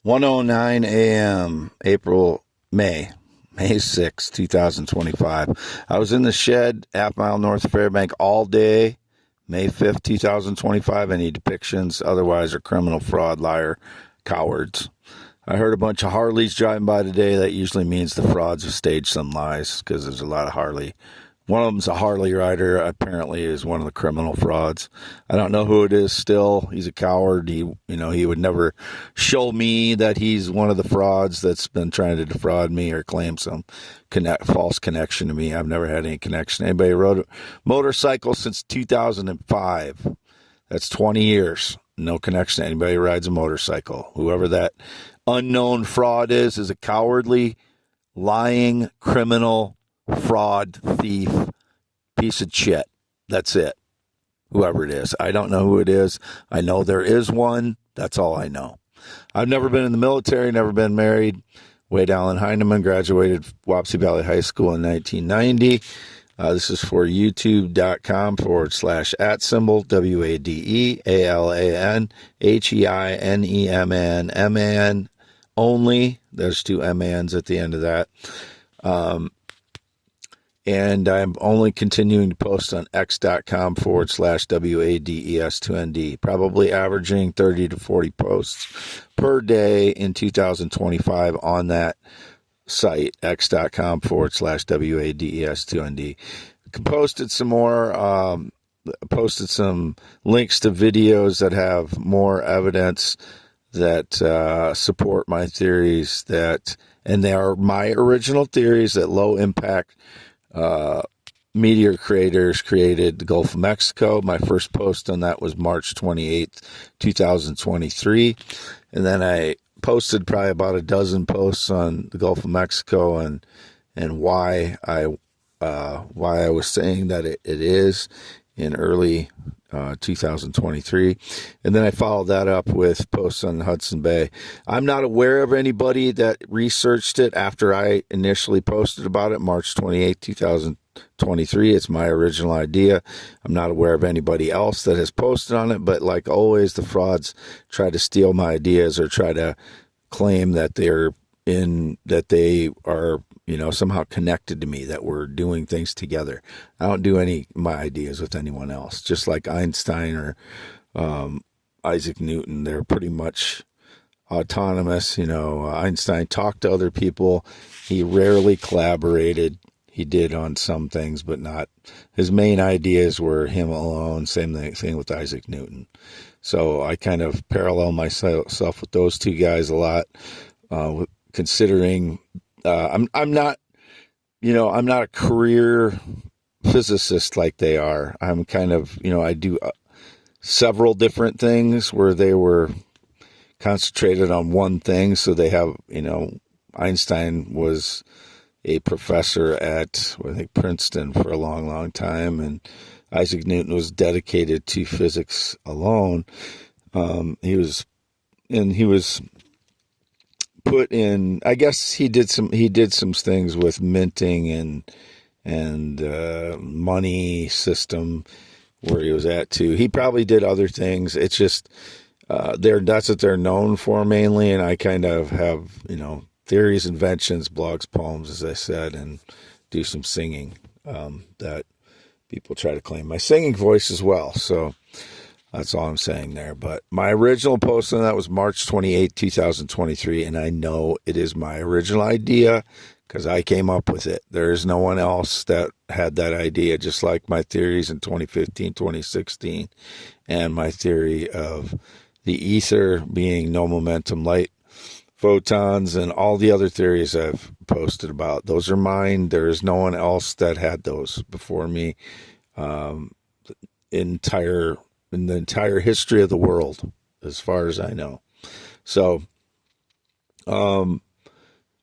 1:09 a.m. May 6, 2025. I was in the shed, half-mile north of Fairbank, all day, May 5th, 2025. Any depictions otherwise are criminal, fraud, liar, cowards. I heard a bunch of Harleys driving by today. That usually means the frauds have staged some lies because there's a lot of Harley. One of them's a Harley rider, apparently is one of the criminal frauds. I don't know who it is still. He's a coward. He would never show me that he's one of the frauds that's been trying to defraud me or claim some false connection to me. I've never had any connection. Anybody rode a motorcycle since 2005. That's 20 years. No connection to anybody who rides a motorcycle. Whoever that unknown fraud is a cowardly, lying, criminal, fraud, thief, piece of shit. That's it. Whoever it is. I don't know who it is. I know there is one. That's all I know. I've never been in the military, never been married. Wade Heineman graduated Wapsie Valley High School in 1990. This is for youtube.com/@symbol, WADEALANHEINEMAN only. There's two MANs at the end of that. And I'm only continuing to post on x.com/WADES2ND, probably averaging 30 to 40 posts per day in 2025 on that site, x.com/WADES2ND. Posted some more, posted some links to videos that have more evidence that support my theories and they are my original theories that low impact meteor craters created the Gulf of Mexico. My first post on that was March 28th, 2023. And then I posted probably about a dozen posts on the Gulf of Mexico and why I was saying that it is in early 2023. And then I followed that up with posts on Hudson Bay. I'm not aware of anybody that researched it after I initially posted about it, March 28, 2023. It's my original idea. I'm not aware of anybody else that has posted on it, but like always, the frauds try to steal my ideas or try to claim that they are somehow connected to me, that we're doing things together. I don't do any of my ideas with anyone else. Just like Einstein or Isaac Newton, they're pretty much autonomous. Einstein talked to other people. He rarely collaborated. He did on some things, but not. His main ideas were him alone. Same thing with Isaac Newton. So I kind of parallel myself with those two guys a lot, considering I'm not a career physicist like they are. I'm kind of, I do several different things where they were concentrated on one thing. So they have, Einstein was a professor at, I think, Princeton for a long, long time. And Isaac Newton was dedicated to physics alone. He was put in, I guess he did some things with minting and money system where he was at too. He probably did other things. It's just that's what they're known for mainly. And I kind of have theories, inventions, blogs, poems, as I said, and do some singing that people try to claim my singing voice as well. So that's all I'm saying there. But my original post on that was March 28, 2023, and I know it is my original idea because I came up with it. There is no one else that had that idea, just like my theories in 2015, 2016, and my theory of the ether being no momentum light photons and all the other theories I've posted about. Those are mine. There is no one else that had those before me in the entire history of the world, as far as I know. So, and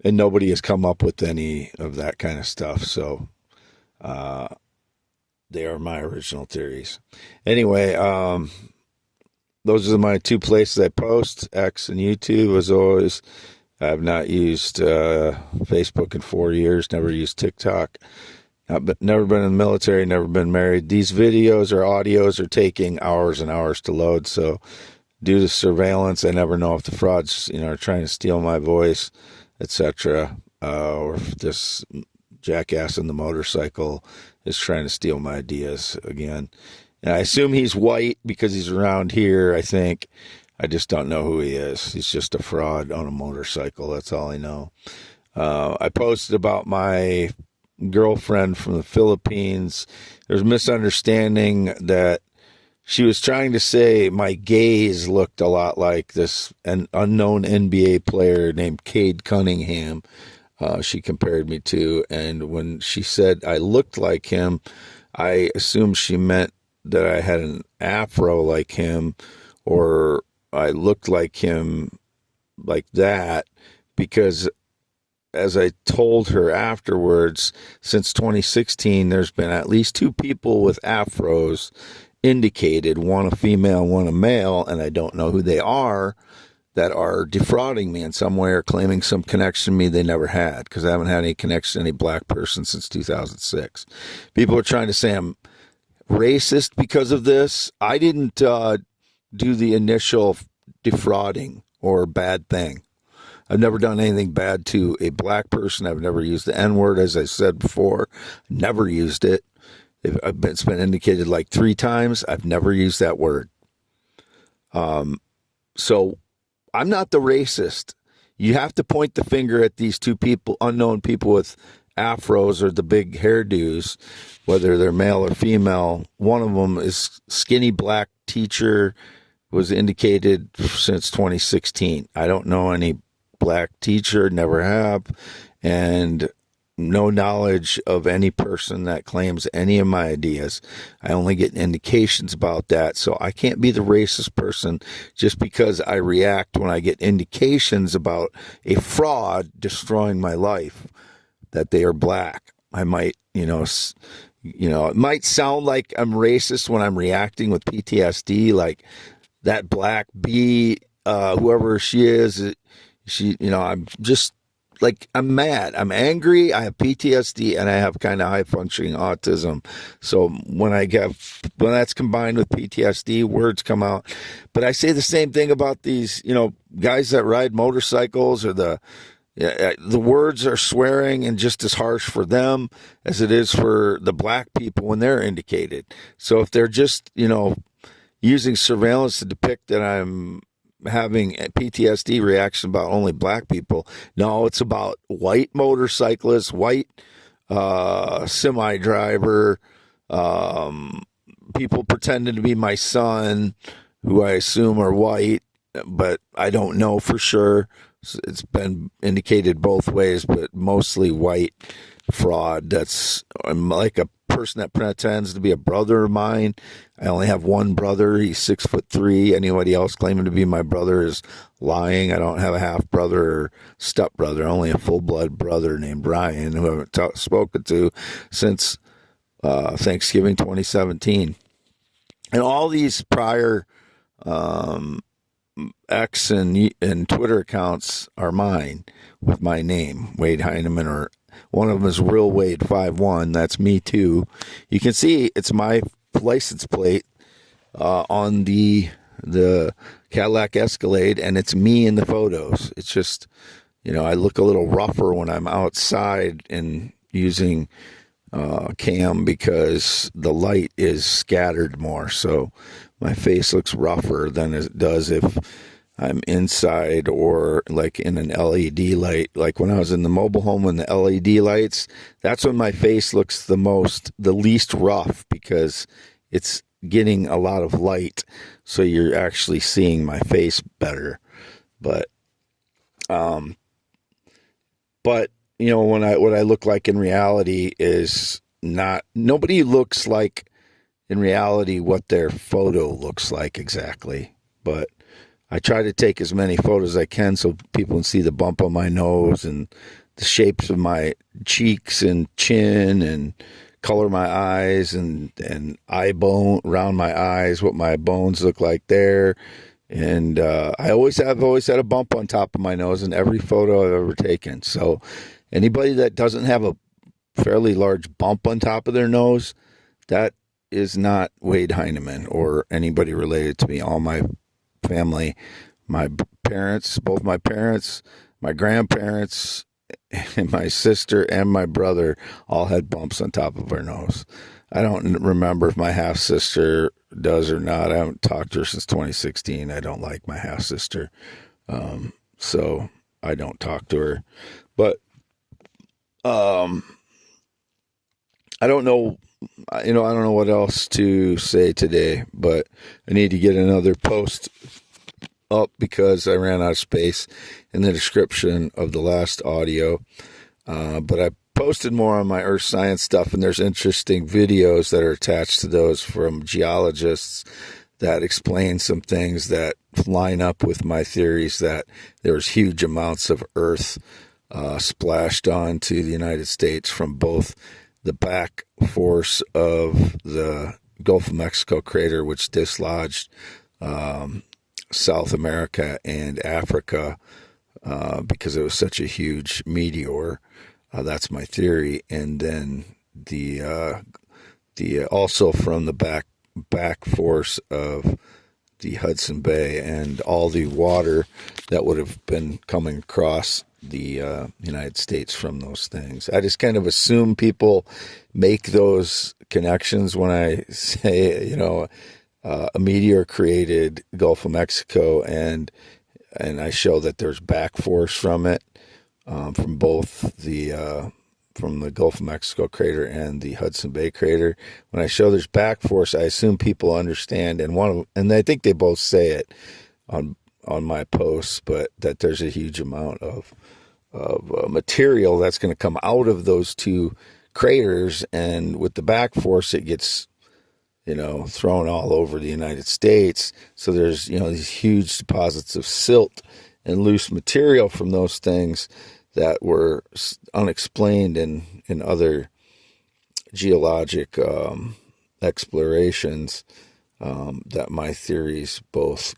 nobody has come up with any of that kind of stuff. So, they are my original theories. Anyway, those are my two places I post, X and YouTube. As always, I've not used Facebook in 4 years, never used TikTok. Never been in the military, never been married. These videos or audios are taking hours and hours to load, so due to surveillance, I never know if the frauds, are trying to steal my voice, etc., or if this jackass in the motorcycle is trying to steal my ideas again. And I assume he's white because he's around here, I think. I just don't know who he is. He's just a fraud on a motorcycle. That's all I know. I posted about my girlfriend from the Philippines. There's a misunderstanding that she was trying to say my gaze looked a lot like an unknown NBA player named Cade Cunningham. She compared me to, and when she said I looked like him, I assumed she meant that I had an afro like him, or I looked like him like that, because as I told her afterwards, since 2016, there's been at least 2 people with afros indicated, one a female, one a male, and I don't know who they are, that are defrauding me in some way or claiming some connection to me they never had, because I haven't had any connection to any black person since 2006. People are trying to say I'm racist because of this. I didn't do the initial defrauding or bad thing. I've never done anything bad to a black person. I've never used the N-word, as I said before. Never used it. It's been indicated like 3 times. I've never used that word. So I'm not the racist. You have to point the finger at these 2 people, unknown people with afros or the big hairdos, whether they're male or female. One of them is skinny black teacher, was indicated since 2016. I don't know any black teacher, never have, and no knowledge of any person that claims any of my ideas. I only get indications about that, so I can't be the racist person just because I react when I get indications about a fraud destroying my life, that they are black. I might, it might sound like I'm racist when I'm reacting with PTSD, like that black bee, whoever she is, I'm just like, I'm mad. I'm angry. I have PTSD, and I have kind of high functioning autism. So when that's combined with PTSD, words come out. But I say the same thing about these, guys that ride motorcycles, or the words are swearing and just as harsh for them as it is for the black people when they're indicated. So if they're just, using surveillance to depict that I'm having a PTSD reaction about only black people, no, it's about white motorcyclists, white semi driver, people pretending to be my son, who I assume are white, but I don't know for sure. It's been indicated both ways, but mostly white fraud. I'm like a person that pretends to be a brother of mine. I only have one brother. He's 6'3". Anybody else claiming to be my brother is lying. I don't have a half brother or step brother. Only a full blood brother named Brian, who I haven't spoken to since Thanksgiving 2017. And all these prior X and Twitter accounts are mine with my name, Wade Heineman, or one of them is Real Wade 51. That's me too. You can see it's my license plate on the Cadillac Escalade, and it's me in the photos. It's just, I look a little rougher when I'm outside and using cam because the light is scattered more. So my face looks rougher than it does if I'm inside or like in an LED light. Like when I was in the mobile home in the LED lights, that's when my face looks the least rough, because it's getting a lot of light. So you're actually seeing my face better. But what I look like in reality is not, nobody looks like in reality what their photo looks like exactly. But I try to take as many photos as I can so people can see the bump on my nose and the shapes of my cheeks and chin, and color my eyes and eye bone around my eyes, what my bones look like there. And I always had a bump on top of my nose in every photo I've ever taken. So anybody that doesn't have a fairly large bump on top of their nose, that is not Wade Heineman or anybody related to me. All my family, my parents, both my parents, my grandparents, and my sister and my brother all had bumps on top of our nose. I don't remember if my half sister does or not. I haven't talked to her since 2016. I don't like my half sister, so I don't talk to her. But I don't know. I don't know what else to say today, but I need to get another post up because I ran out of space in the description of the last audio. But I posted more on my earth science stuff, and there's interesting videos that are attached to those from geologists that explain some things that line up with my theories that there's huge amounts of earth splashed onto the United States from both the back force of the Gulf of Mexico crater, which dislodged South America and Africa because it was such a huge meteor. That's my theory. And then the also from the back force of the Hudson Bay and all the water that would have been coming across the United States from those things. I just kind of assume people make those connections when I say, a meteor created Gulf of Mexico, and I show that there's back force from it, from both from the Gulf of Mexico crater and the Hudson Bay crater. When I show there's back force, I assume people understand, and I think they both say it on my posts, but that there's a huge amount of material that's going to come out of those two craters, and with the back force, it gets thrown all over the United States. So there's these huge deposits of silt and loose material from those things that were unexplained in other geologic explorations, that my theories both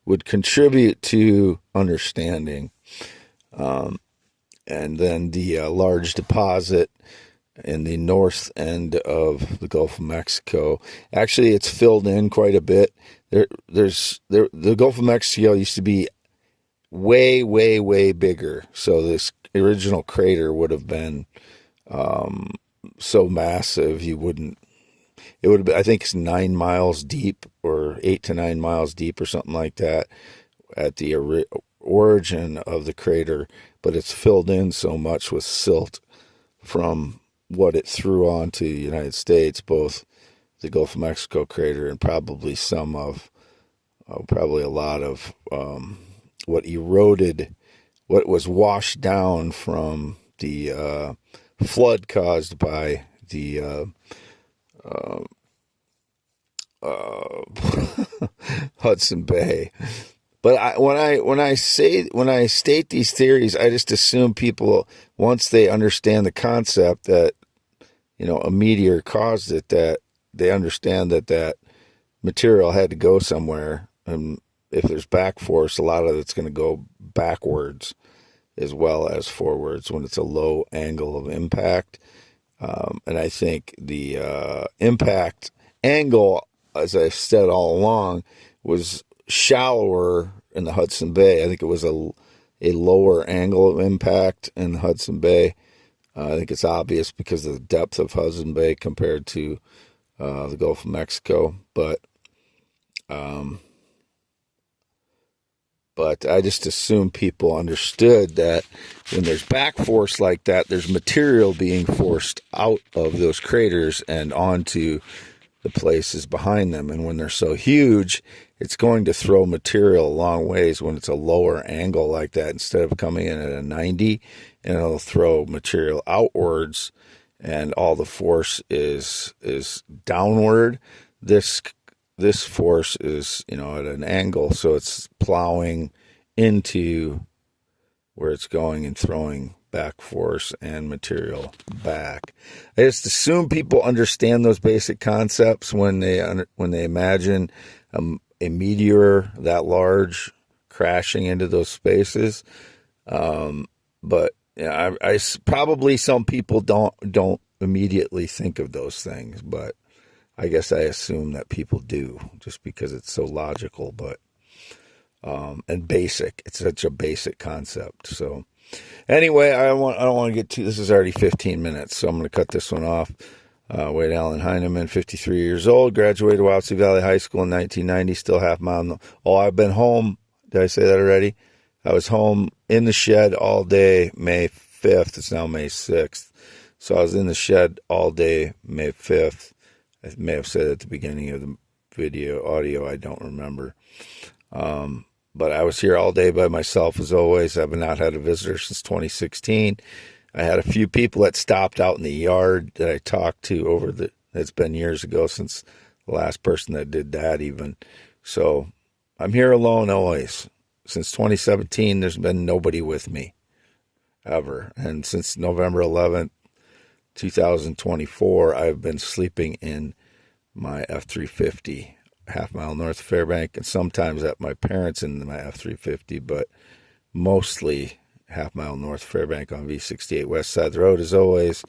would contribute to understanding. And then the large deposit in the north end of the Gulf of Mexico, actually it's filled in quite a bit. The Gulf of Mexico used to be way, way, way bigger. So this original crater would have been so massive it would have been, I think it's 9 miles deep, or 8 to 9 miles deep or something like that at the origin of the crater, but it's filled in so much with silt from what it threw onto the United States, both the Gulf of Mexico crater and probably probably a lot of what eroded, what was washed down from the flood caused by the Hudson Bay. But when I state these theories, I just assume people, once they understand the concept that a meteor caused it, that they understand that material had to go somewhere, and if there's back force, a lot of it's going to go backwards as well as forwards when it's a low angle of impact. And I think the impact angle, as I've said all along, was shallower in the Hudson Bay. I think it was a lower angle of impact in the Hudson Bay. I think it's obvious because of the depth of Hudson Bay compared to the Gulf of Mexico. But I just assume people understood that when there's back force like that, there's material being forced out of those craters and onto the places behind them. And when they're so huge, it's going to throw material a long ways when it's a lower angle like that, instead of coming in at a 90, and it'll throw material outwards, and all the force is downward. This force is, at an angle, so it's plowing into where it's going and throwing back force and material back. I just assume people understand those basic concepts when they imagine a meteor that large crashing into those spaces. But probably some people don't immediately think of those things, but I guess I assume that people do just because it's so logical, but and basic. It's such a basic concept. So anyway, I don't want to get too. This is already 15 minutes, so I'm going to cut this one off. Wade Heineman, 53 years old, graduated Wapsie Valley High School in 1990. Still half mile. Oh, I've been home. Did I say that already? I was home in the shed all day, May 5th. It's now May 6th. So I was in the shed all day, May 5th. I may have said at the beginning of the video, audio, I don't remember. But I was here all day by myself as always. I've not had a visitor since 2016. I had a few people that stopped out in the yard that I talked to it's been years ago since the last person that did that even. So I'm here alone always. Since 2017, there's been nobody with me ever. And since November 11th, 2024, I've been sleeping in my F-350, half mile north of Fairbank, and sometimes at my parents' in my F-350, but mostly half mile north of Fairbank on V68 West side of the road, as always,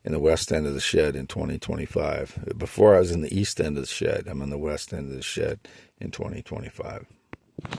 in the west end of the shed in 2025. Before I was in the east end of the shed, I'm in the west end of the shed in 2025.